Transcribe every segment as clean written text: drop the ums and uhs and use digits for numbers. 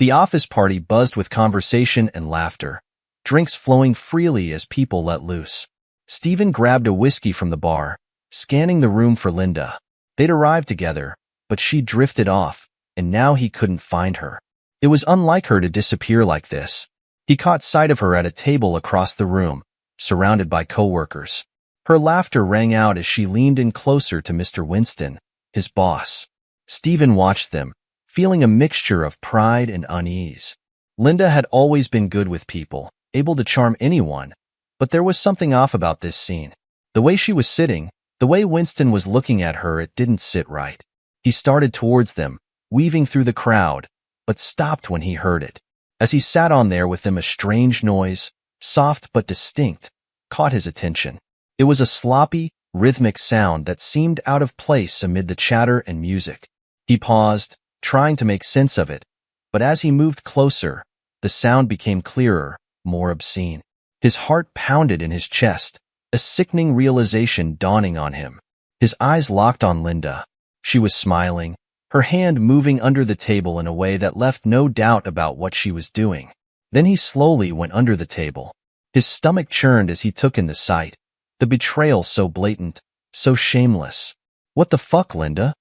The office party buzzed with conversation and laughter, drinks flowing freely as people let loose. Stephen grabbed a whiskey from the bar, scanning the room for Linda. They'd arrived together, but she drifted off, and now he couldn't find her. It was unlike her to disappear like this. He caught sight of her at a table across the room, surrounded by coworkers. Her laughter rang out as she leaned in closer to Mr. Winston, his boss. Stephen watched them, feeling a mixture of pride and unease. Linda had always been good with people, able to charm anyone, but there was something off about this scene. The way she was sitting, the way Winston was looking at her, it didn't sit right. He started towards them, weaving through the crowd, but stopped when he heard it. As he sat on there with them, a strange noise, soft but distinct, caught his attention. It was a sloppy, rhythmic sound that seemed out of place amid the chatter and music. He paused, trying to make sense of it, but as he moved closer, the sound became clearer, more obscene. His heart pounded in his chest, a sickening realization dawning on him. His eyes locked on Linda. She was smiling, her hand moving under the table in a way that left no doubt about what she was doing. Then he slowly went under the table. His stomach churned as he took in the sight, the betrayal so blatant, so shameless. "What the fuck, Linda?"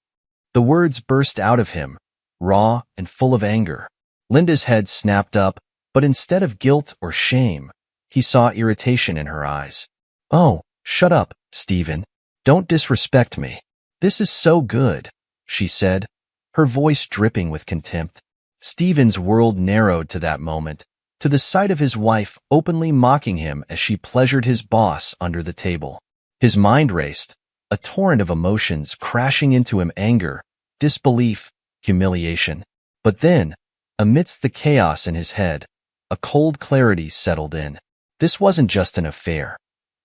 The words burst out of him, raw and full of anger. Linda's head snapped up, but instead of guilt or shame, he saw irritation in her eyes. "Oh, shut up, Stephen. Don't disrespect me. This is so good," she said, her voice dripping with contempt. Stephen's world narrowed to that moment, to the sight of his wife openly mocking him as she pleasured his boss under the table. His mind raced, a torrent of emotions crashing into him: anger, disbelief, humiliation. But then, amidst the chaos in his head, a cold clarity settled in. This wasn't just an affair.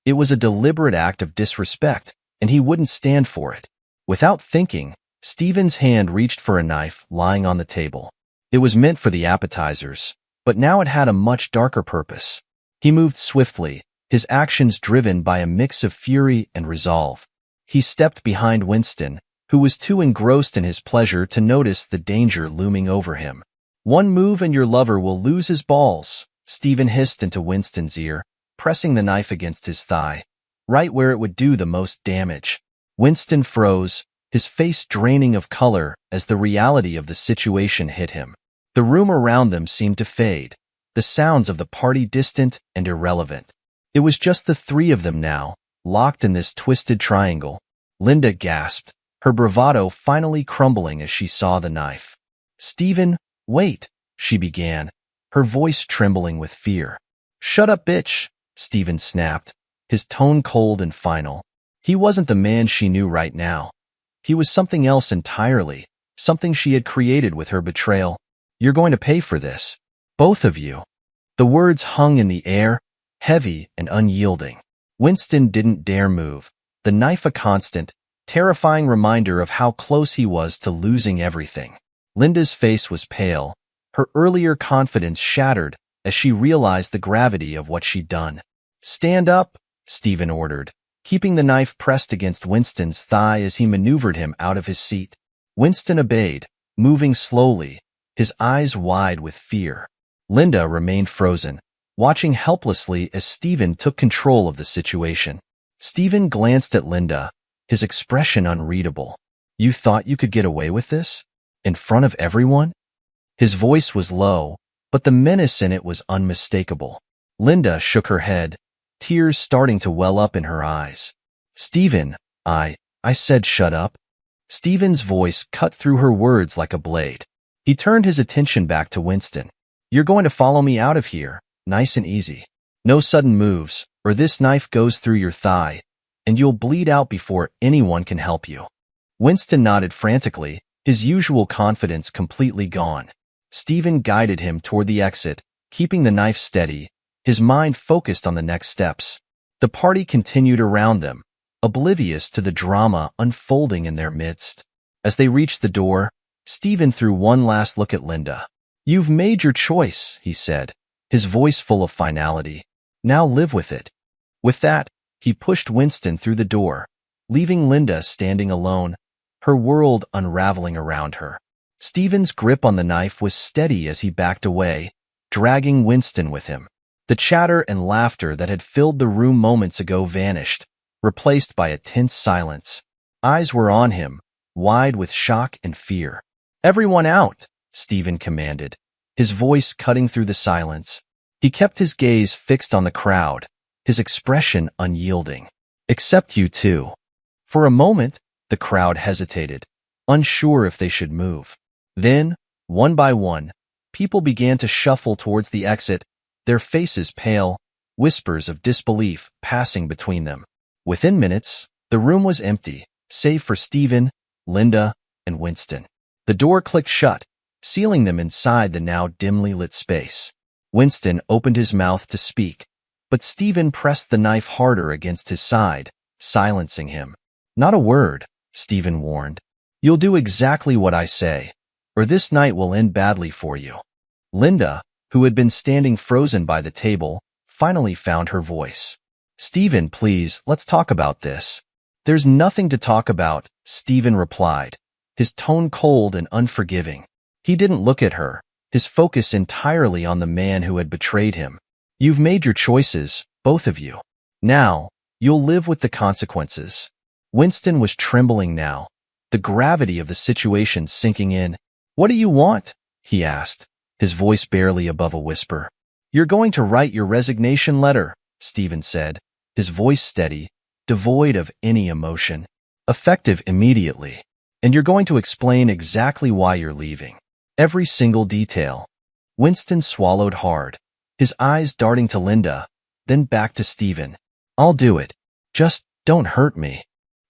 It was a deliberate act of disrespect, and he wouldn't stand for it. Without thinking, Stephen's hand reached for a knife lying on the table. It was meant for the appetizers, but now it had a much darker purpose. He moved swiftly, his actions driven by a mix of fury and resolve. He stepped behind Winston, who was too engrossed in his pleasure to notice the danger looming over him. "One move and your lover will lose his balls," Stephen hissed into Winston's ear, pressing the knife against his thigh, right where it would do the most damage. Winston froze, his face draining of color as the reality of the situation hit him. The room around them seemed to fade, the sounds of the party distant and irrelevant. It was just the three of them now, locked in this twisted triangle. Linda gasped, her bravado finally crumbling as she saw the knife. "Stephen, wait," she began, her voice trembling with fear. "Shut up, bitch," Stephen snapped, his tone cold and final. He wasn't the man she knew right now. He was something else entirely, something she had created with her betrayal. "You're going to pay for this. Both of you." The words hung in the air, heavy and unyielding. Winston didn't dare move, the knife a constant, terrifying reminder of how close he was to losing everything. Linda's face was pale, her earlier confidence shattered as she realized the gravity of what she'd done. "Stand up," Stephen ordered, keeping the knife pressed against Winston's thigh as he maneuvered him out of his seat. Winston obeyed, moving slowly, his eyes wide with fear. Linda remained frozen, watching helplessly as Stephen took control of the situation. Stephen glanced at Linda, his expression unreadable. "You thought you could get away with this? In front of everyone?" His voice was low, but the menace in it was unmistakable. Linda shook her head, tears starting to well up in her eyes. "Stephen, I said shut up." Stephen's voice cut through her words like a blade. He turned his attention back to Winston. "You're going to follow me out of here, nice and easy. No sudden moves, or this knife goes through your thigh, and you'll bleed out before anyone can help you." Winston nodded frantically, his usual confidence completely gone. Stephen guided him toward the exit, keeping the knife steady, his mind focused on the next steps. The party continued around them, oblivious to the drama unfolding in their midst. As they reached the door, Stephen threw one last look at Linda. "You've made your choice," he said, his voice full of finality. "Now live with it." With that, he pushed Winston through the door, leaving Linda standing alone, her world unraveling around her. Stephen's grip on the knife was steady as he backed away, dragging Winston with him. The chatter and laughter that had filled the room moments ago vanished, replaced by a tense silence. Eyes were on him, wide with shock and fear. "Everyone out," Stephen commanded, his voice cutting through the silence. He kept his gaze fixed on the crowd, his expression unyielding. "Except you two." For a moment, the crowd hesitated, unsure if they should move. Then, one by one, people began to shuffle towards the exit, their faces pale, whispers of disbelief passing between them. Within minutes, the room was empty, save for Stephen, Linda, and Winston. The door clicked shut, sealing them inside the now dimly lit space. Winston opened his mouth to speak, but Stephen pressed the knife harder against his side, silencing him. "Not a word," Stephen warned. "You'll do exactly what I say, or this night will end badly for you." Linda, who had been standing frozen by the table, finally found her voice. "Stephen, please, let's talk about this." "There's nothing to talk about," Stephen replied, his tone cold and unforgiving. He didn't look at her, his focus entirely on the man who had betrayed him. "You've made your choices, both of you. Now, you'll live with the consequences." Winston was trembling now, the gravity of the situation sinking in. "What do you want?" he asked, his voice barely above a whisper. "You're going to write your resignation letter," Stephen said, his voice steady, devoid of any emotion. "Effective immediately. And you're going to explain exactly why you're leaving. Every single detail." Winston swallowed hard, his eyes darting to Linda, then back to Stephen. "I'll do it. Just don't hurt me."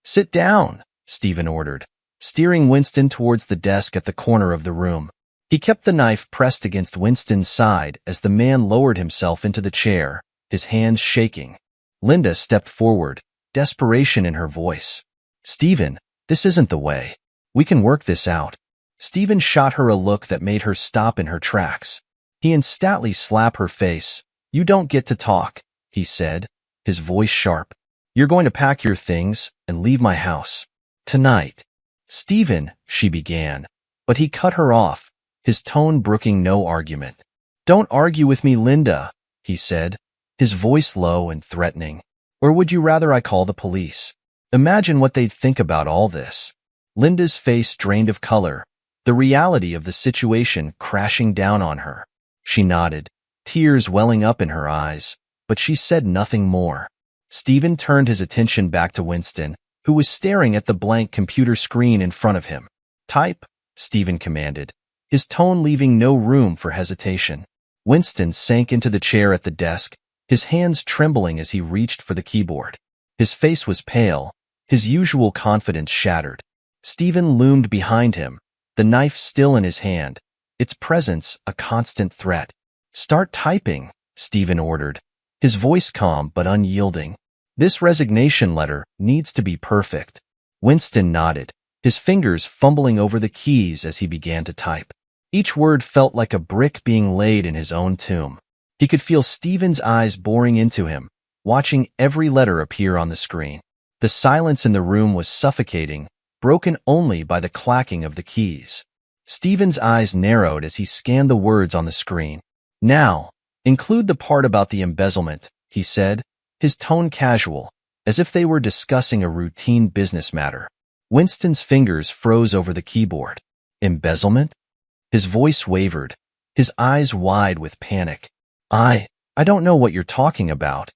"Sit down," Stephen ordered, steering Winston towards the desk at the corner of the room. He kept the knife pressed against Winston's side as the man lowered himself into the chair, his hands shaking. Linda stepped forward, desperation in her voice. "Stephen, this isn't the way. We can work this out." Stephen shot her a look that made her stop in her tracks. He instantly slapped her face. "You don't get to talk," he said, his voice sharp. "You're going to pack your things and leave my house. Tonight." "Stephen," she began, but he cut her off, his tone brooking no argument. "Don't argue with me, Linda," he said, his voice low and threatening. "Or would you rather I call the police? Imagine what they'd think about all this." Linda's face drained of color, the reality of the situation crashing down on her. She nodded, tears welling up in her eyes, but she said nothing more. Stephen turned his attention back to Winston, who was staring at the blank computer screen in front of him. "Type," Stephen commanded, his tone leaving no room for hesitation. Winston sank into the chair at the desk, his hands trembling as he reached for the keyboard. His face was pale, his usual confidence shattered. Stephen loomed behind him, the knife still in his hand, its presence a constant threat. "Start typing," Stephen ordered, his voice calm but unyielding. "This resignation letter needs to be perfect." Winston nodded, his fingers fumbling over the keys as he began to type. Each word felt like a brick being laid in his own tomb. He could feel Stephen's eyes boring into him, watching every letter appear on the screen. The silence in the room was suffocating, broken only by the clacking of the keys. Stephen's eyes narrowed as he scanned the words on the screen. "Now, include the part about the embezzlement," he said, his tone casual, as if they were discussing a routine business matter. Winston's fingers froze over the keyboard. "Embezzlement?" His voice wavered, his eyes wide with panic. I don't know what you're talking about."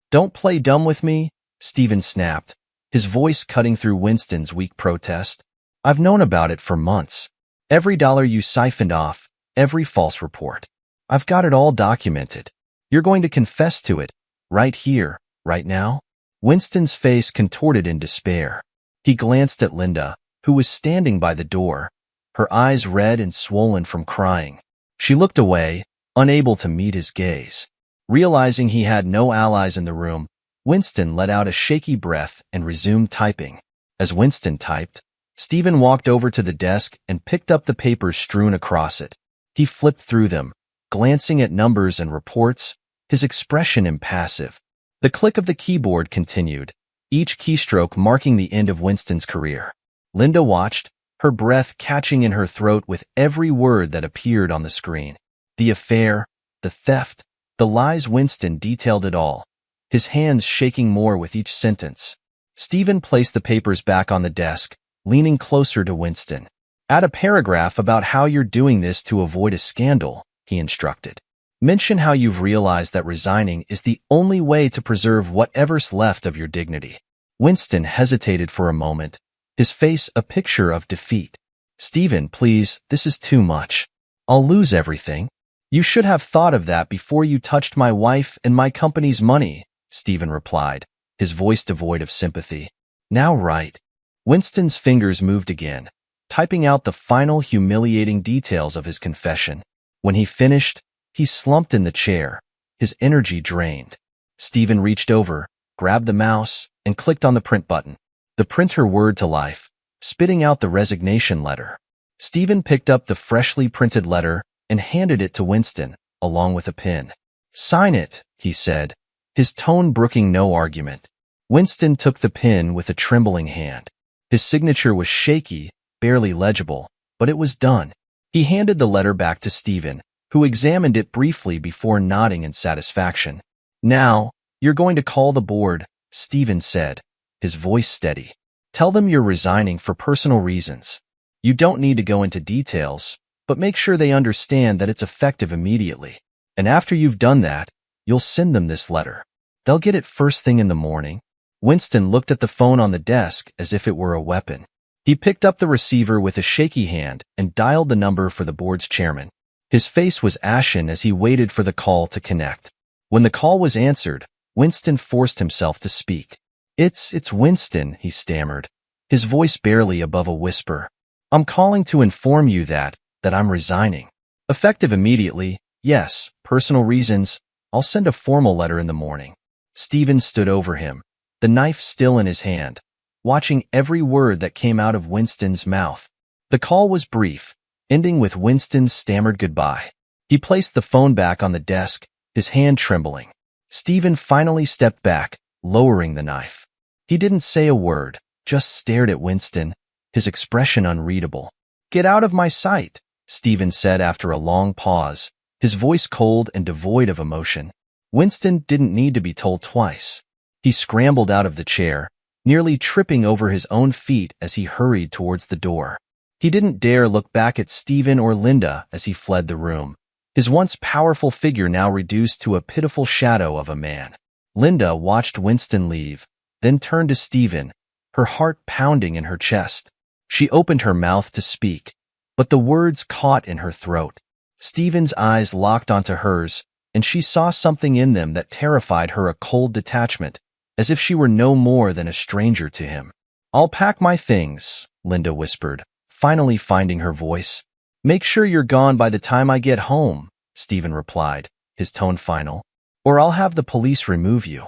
"Don't play dumb with me," Stephen snapped, his voice cutting through Winston's weak protest. "I've known about it for months. Every dollar you siphoned off, every false report. I've got it all documented. You're going to confess to it, right here, right now?" Winston's face contorted in despair. He glanced at Linda, who was standing by the door, her eyes red and swollen from crying. She looked away, unable to meet his gaze. Realizing he had no allies in the room, Winston let out a shaky breath and resumed typing. As Winston typed, Stephen walked over to the desk and picked up the papers strewn across it. He flipped through them, glancing at numbers and reports, his expression impassive. The click of the keyboard continued, each keystroke marking the end of Winston's career. Linda watched, her breath catching in her throat with every word that appeared on the screen. The affair, the theft, the lies. Winston detailed it all, his hands shaking more with each sentence. Stephen placed the papers back on the desk, leaning closer to Winston. Add a paragraph about how you're doing this to avoid a scandal, he instructed. Mention how you've realized that resigning is the only way to preserve whatever's left of your dignity. Winston hesitated for a moment, his face a picture of defeat. Stephen, please, this is too much. I'll lose everything. You should have thought of that before you touched my wife and my company's money, Stephen replied, his voice devoid of sympathy. Now write. Winston's fingers moved again, typing out the final humiliating details of his confession. When he finished, he slumped in the chair, his energy drained. Stephen reached over, grabbed the mouse, and clicked on the print button. The printer whirred to life, spitting out the resignation letter. Stephen picked up the freshly printed letter and handed it to Winston, along with a pen. Sign it, he said, his tone brooking no argument. Winston took the pen with a trembling hand. His signature was shaky, barely legible, but it was done. He handed the letter back to Stephen, who examined it briefly before nodding in satisfaction. Now, you're going to call the board, Stephen said, his voice steady. Tell them you're resigning for personal reasons. You don't need to go into details, but make sure they understand that it's effective immediately. And after you've done that, you'll send them this letter. They'll get it first thing in the morning. Winston looked at the phone on the desk as if it were a weapon. He picked up the receiver with a shaky hand and dialed the number for the board's chairman. His face was ashen as he waited for the call to connect. When the call was answered, Winston forced himself to speak. It's Winston, he stammered, his voice barely above a whisper. I'm calling to inform you that I'm resigning. Effective immediately, yes, personal reasons. I'll send a formal letter in the morning. Stephen stood over him, the knife still in his hand, watching every word that came out of Winston's mouth. The call was brief, ending with Winston's stammered goodbye. He placed the phone back on the desk, his hand trembling. Stephen finally stepped back, lowering the knife. He didn't say a word, just stared at Winston, his expression unreadable. Get out of my sight, Stephen said after a long pause, his voice cold and devoid of emotion. Winston didn't need to be told twice. He scrambled out of the chair, nearly tripping over his own feet as he hurried towards the door. He didn't dare look back at Stephen or Linda as he fled the room, his once powerful figure now reduced to a pitiful shadow of a man. Linda watched Winston leave, then turned to Stephen, her heart pounding in her chest. She opened her mouth to speak, but the words caught in her throat. Stephen's eyes locked onto hers, and she saw something in them that terrified her, a cold detachment, as if she were no more than a stranger to him. I'll pack my things, Linda whispered, finally finding her voice. Make sure you're gone by the time I get home, Stephen replied, his tone final, or I'll have the police remove you.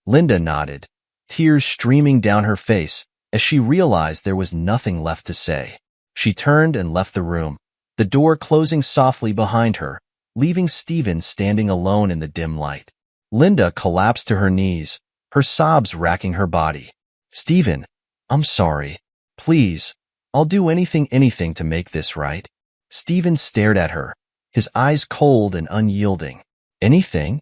Linda nodded, tears streaming down her face as she realized there was nothing left to say. She turned and left the room, the door closing softly behind her, leaving Stephen standing alone in the dim light. Linda collapsed to her knees, her sobs racking her body. Stephen, I'm sorry. Please, I'll do anything to make this right. Stephen stared at her, his eyes cold and unyielding. Anything?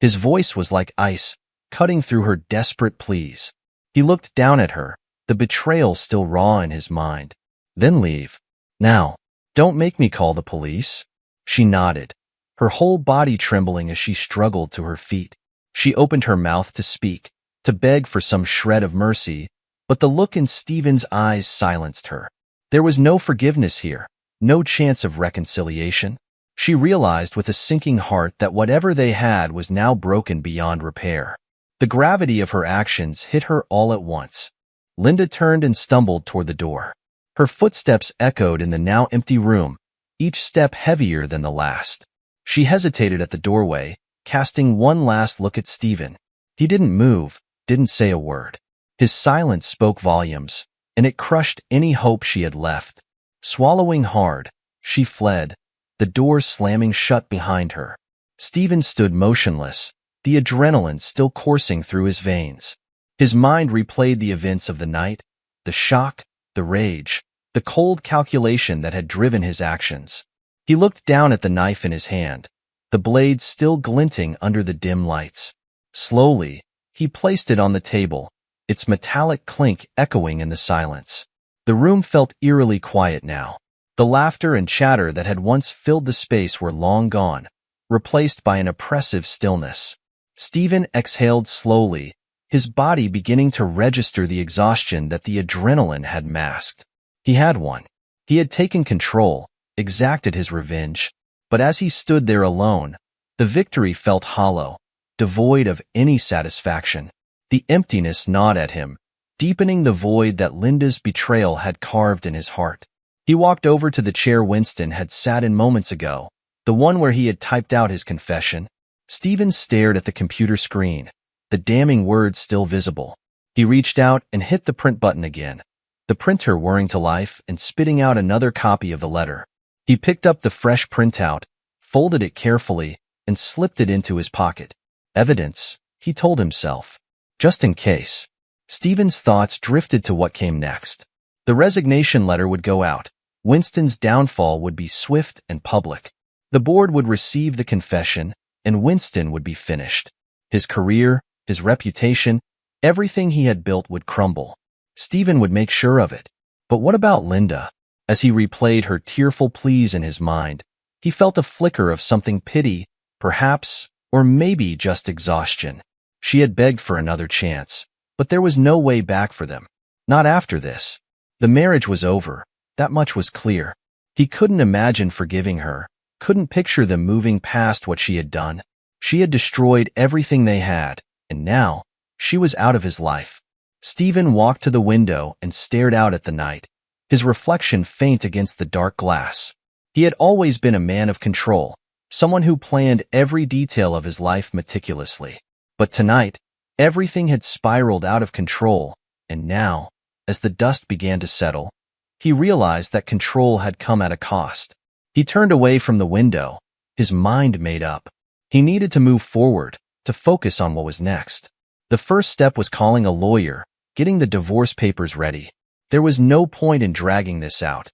His voice was like ice, cutting through her desperate pleas. He looked down at her, the betrayal still raw in his mind. Then leave. Now. Don't make me call the police. She nodded, her whole body trembling as she struggled to her feet. She opened her mouth to speak, to beg for some shred of mercy, but the look in Stephen's eyes silenced her. There was no forgiveness here, no chance of reconciliation. She realized with a sinking heart that whatever they had was now broken beyond repair. The gravity of her actions hit her all at once. Linda turned and stumbled toward the door. Her footsteps echoed in the now empty room, each step heavier than the last. She hesitated at the doorway, casting one last look at Stephen. He didn't move, didn't say a word. His silence spoke volumes, and it crushed any hope she had left. Swallowing hard, she fled, the door slamming shut behind her. Stephen stood motionless, the adrenaline still coursing through his veins. His mind replayed the events of the night, the shock, the rage, the cold calculation that had driven his actions. He looked down at the knife in his hand, the blade still glinting under the dim lights. Slowly, he placed it on the table, its metallic clink echoing in the silence. The room felt eerily quiet now. The laughter and chatter that had once filled the space were long gone, replaced by an oppressive stillness. Stephen exhaled slowly, his body beginning to register the exhaustion that the adrenaline had masked. He had won. He had taken control, exacted his revenge. But as he stood there alone, the victory felt hollow, devoid of any satisfaction. The emptiness gnawed at him, deepening the void that Linda's betrayal had carved in his heart. He walked over to the chair Winston had sat in moments ago, the one where he had typed out his confession. Stephen stared at the computer screen, the damning words still visible. He reached out and hit the print button again, the printer whirring to life and spitting out another copy of the letter. He picked up the fresh printout, folded it carefully, and slipped it into his pocket. Evidence, he told himself. Just in case. Stephen's thoughts drifted to what came next. The resignation letter would go out. Winston's downfall would be swift and public. The board would receive the confession, and Winston would be finished. His career, his reputation, everything he had built would crumble. Stephen would make sure of it. But what about Linda? As he replayed her tearful pleas in his mind, he felt a flicker of something pity, perhaps, or maybe just exhaustion. She had begged for another chance, but there was no way back for them. Not after this. The marriage was over. That much was clear. He couldn't imagine forgiving her, couldn't picture them moving past what she had done. She had destroyed everything they had, and now, she was out of his life. Stephen walked to the window and stared out at the night, his reflection faint against the dark glass. He had always been a man of control, someone who planned every detail of his life meticulously. But tonight, everything had spiraled out of control, and now, as the dust began to settle, he realized that control had come at a cost. He turned away from the window, his mind made up. He needed to move forward, to focus on what was next. The first step was calling a lawyer, getting the divorce papers ready. There was no point in dragging this out.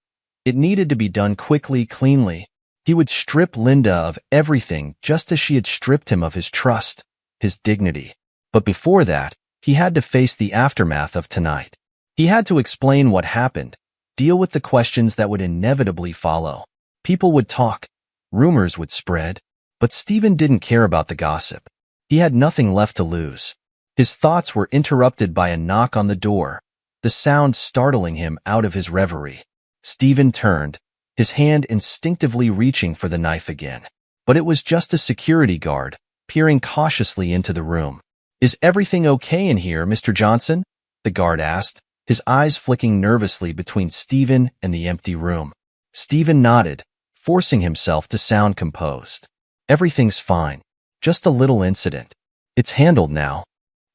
It needed to be done quickly, cleanly. He would strip Linda of everything just as she had stripped him of his trust, his dignity. But before that, he had to face the aftermath of tonight. He had to explain what happened, deal with the questions that would inevitably follow. People would talk, rumors would spread, but Stephen didn't care about the gossip. He had nothing left to lose. His thoughts were interrupted by a knock on the door, the sound startling him out of his reverie. Stephen turned, his hand instinctively reaching for the knife again. But it was just a security guard, peering cautiously into the room. "Is everything okay in here, Mr. Johnson?" the guard asked, his eyes flicking nervously between Stephen and the empty room. Stephen nodded, forcing himself to sound composed. "Everything's fine. Just a little incident. It's handled now."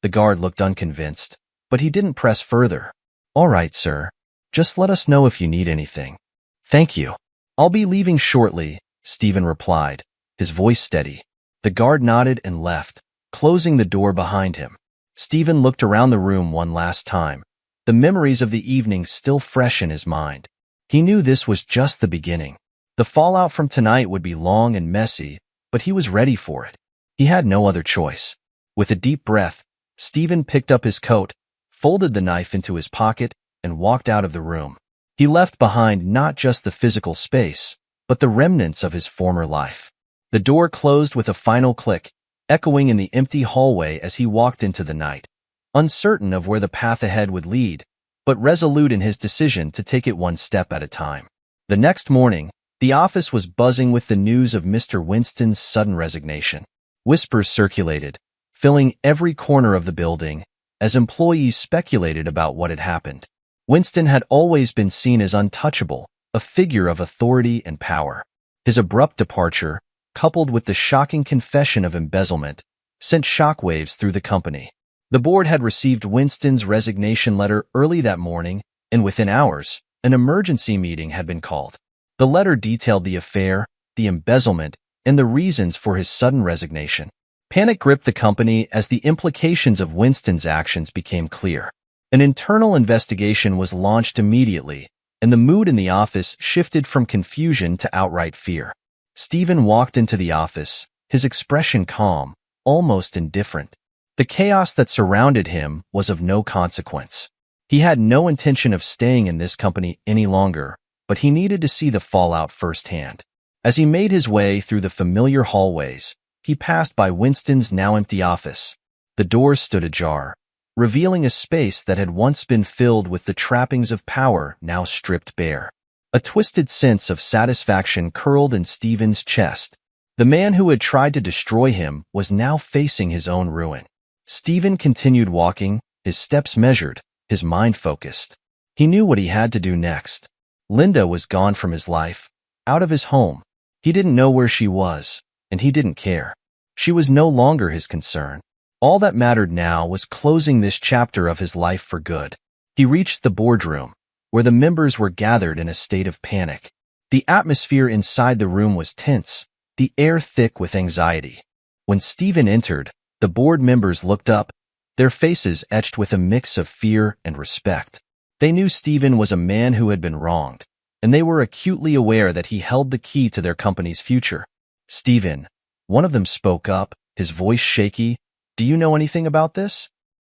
The guard looked unconvinced, but he didn't press further. "All right, sir. Just let us know if you need anything." "Thank you. I'll be leaving shortly," Stephen replied, his voice steady. The guard nodded and left, closing the door behind him. Stephen looked around the room one last time, the memories of the evening still fresh in his mind. He knew this was just the beginning. The fallout from tonight would be long and messy, but he was ready for it. He had no other choice. With a deep breath, Stephen picked up his coat, folded the knife into his pocket, and walked out of the room. He left behind not just the physical space, but the remnants of his former life. The door closed with a final click, echoing in the empty hallway as he walked into the night, uncertain of where the path ahead would lead, but resolute in his decision to take it one step at a time. The next morning, the office was buzzing with the news of Mr. Winston's sudden resignation. Whispers circulated, filling every corner of the building, as employees speculated about what had happened. Winston had always been seen as untouchable, a figure of authority and power. His abrupt departure, coupled with the shocking confession of embezzlement, sent shockwaves through the company. The board had received Winston's resignation letter early that morning, and within hours, an emergency meeting had been called. The letter detailed the affair, the embezzlement, and the reasons for his sudden resignation. Panic gripped the company as the implications of Winston's actions became clear. An internal investigation was launched immediately, and the mood in the office shifted from confusion to outright fear. Stephen walked into the office, his expression calm, almost indifferent. The chaos that surrounded him was of no consequence. He had no intention of staying in this company any longer, but he needed to see the fallout firsthand. As he made his way through the familiar hallways, he passed by Winston's now empty office. The doors stood ajar, revealing a space that had once been filled with the trappings of power now stripped bare. A twisted sense of satisfaction curled in Stephen's chest. The man who had tried to destroy him was now facing his own ruin. Stephen continued walking, his steps measured, his mind focused. He knew what he had to do next. Linda was gone from his life, out of his home. He didn't know where she was, and he didn't care. She was no longer his concern. All that mattered now was closing this chapter of his life for good. He reached the boardroom, where the members were gathered in a state of panic. The atmosphere inside the room was tense, the air thick with anxiety. When Stephen entered, the board members looked up, their faces etched with a mix of fear and respect. They knew Stephen was a man who had been wronged, and they were acutely aware that he held the key to their company's future. "Stephen," one of them spoke up, his voice shaky, "do you know anything about this?"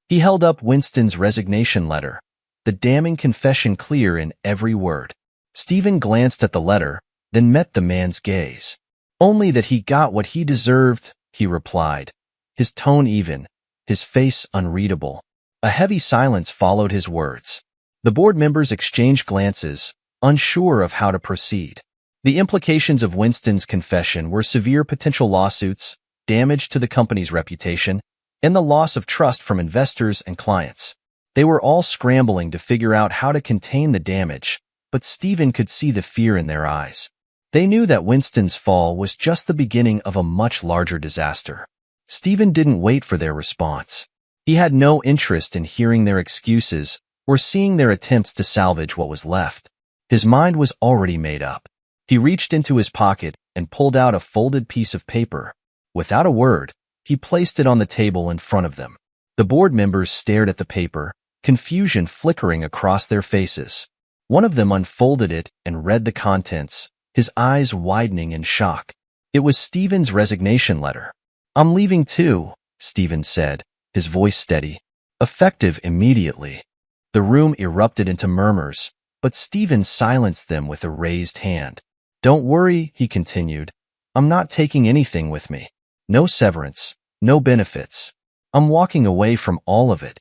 He held up Winston's resignation letter, the damning confession clear in every word. Stephen glanced at the letter, then met the man's gaze. "Only that he got what he deserved," he replied, his tone even, his face unreadable. A heavy silence followed his words. The board members exchanged glances, unsure of how to proceed. The implications of Winston's confession were severe potential lawsuits, damage to the company's reputation, and the loss of trust from investors and clients. They were all scrambling to figure out how to contain the damage, but Stephen could see the fear in their eyes. They knew that Winston's fall was just the beginning of a much larger disaster. Stephen didn't wait for their response. He had no interest in hearing their excuses or seeing their attempts to salvage what was left. His mind was already made up. He reached into his pocket and pulled out a folded piece of paper. Without a word, he placed it on the table in front of them. The board members stared at the paper, confusion flickering across their faces. One of them unfolded it and read the contents, his eyes widening in shock. It was Stephen's resignation letter. "I'm leaving too," Stephen said, his voice steady. "Effective immediately." The room erupted into murmurs, but Stephen silenced them with a raised hand. "Don't worry," he continued. "I'm not taking anything with me. No severance, no benefits. I'm walking away from all of it."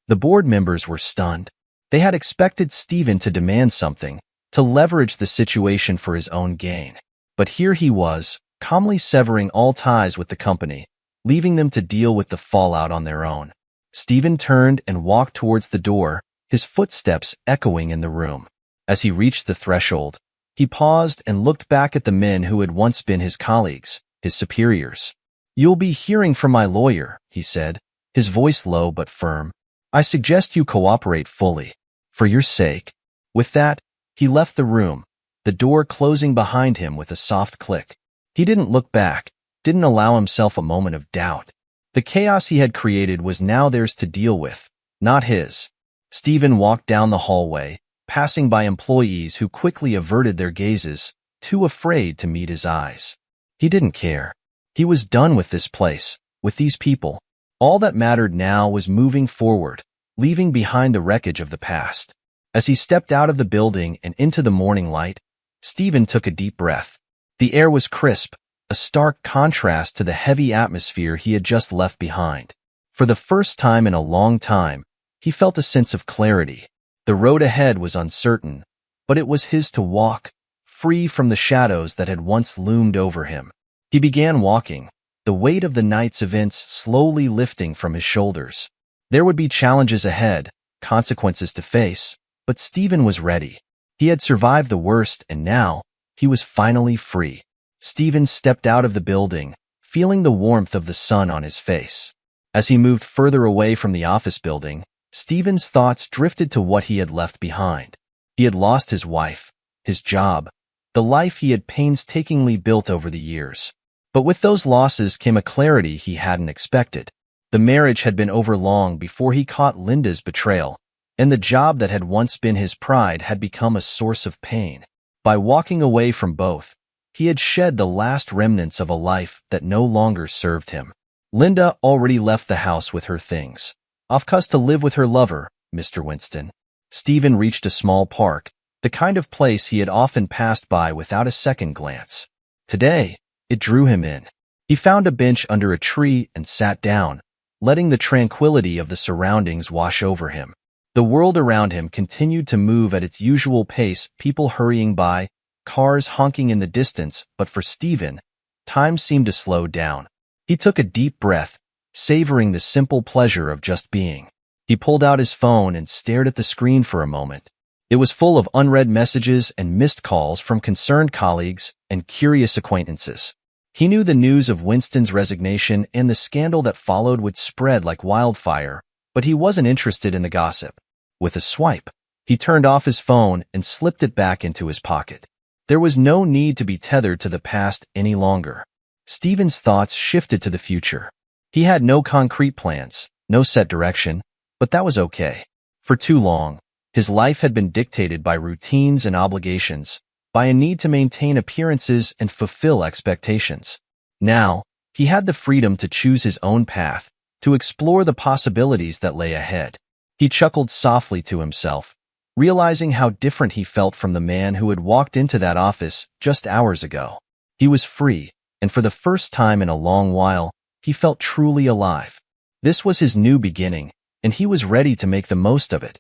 The board members were stunned. They had expected Stephen to demand something, to leverage the situation for his own gain. But here he was, calmly severing all ties with the company, leaving them to deal with the fallout on their own. Stephen turned and walked towards the door, his footsteps echoing in the room. As he reached the threshold, he paused and looked back at the men who had once been his colleagues, his superiors. "You'll be hearing from my lawyer," he said, his voice low but firm. "I suggest you cooperate fully, for your sake." With that, he left the room, the door closing behind him with a soft click. He didn't look back, didn't allow himself a moment of doubt. The chaos he had created was now theirs to deal with, not his. Stephen walked down the hallway, passing by employees who quickly averted their gazes, too afraid to meet his eyes. He didn't care. He was done with this place, with these people. All that mattered now was moving forward, leaving behind the wreckage of the past. As he stepped out of the building and into the morning light, Stephen took a deep breath. The air was crisp, a stark contrast to the heavy atmosphere he had just left behind. For the first time in a long time, he felt a sense of clarity. The road ahead was uncertain, but it was his to walk, free from the shadows that had once loomed over him. He began walking, the weight of the night's events slowly lifting from his shoulders. There would be challenges ahead, consequences to face, but Stephen was ready. He had survived the worst, and now, he was finally free. Stephen stepped out of the building, feeling the warmth of the sun on his face. As he moved further away from the office building, Stephen's thoughts drifted to what he had left behind. He had lost his wife, his job, the life he had painstakingly built over the years. But with those losses came a clarity he hadn't expected. The marriage had been over long before he caught Linda's betrayal, and the job that had once been his pride had become a source of pain. By walking away from both, he had shed the last remnants of a life that no longer served him. Linda already left the house with her things. Off to live with her lover, Mr. Winston. Stephen reached a small park, the kind of place he had often passed by without a second glance. Today, it drew him in. He found a bench under a tree and sat down, letting the tranquility of the surroundings wash over him. The world around him continued to move at its usual pace, people hurrying by, cars honking in the distance, but for Stephen, time seemed to slow down. He took a deep breath, savoring the simple pleasure of just being. He pulled out his phone and stared at the screen for a moment. It was full of unread messages and missed calls from concerned colleagues and curious acquaintances. He knew the news of Winston's resignation and the scandal that followed would spread like wildfire, but he wasn't interested in the gossip. With a swipe, he turned off his phone and slipped it back into his pocket. There was no need to be tethered to the past any longer. Stephen's thoughts shifted to the future. He had no concrete plans, no set direction, but that was okay. For too long, his life had been dictated by routines and obligations, by a need to maintain appearances and fulfill expectations. Now, he had the freedom to choose his own path, to explore the possibilities that lay ahead. He chuckled softly to himself, realizing how different he felt from the man who had walked into that office just hours ago. He was free, and for the first time in a long while, he felt truly alive. This was his new beginning, and he was ready to make the most of it.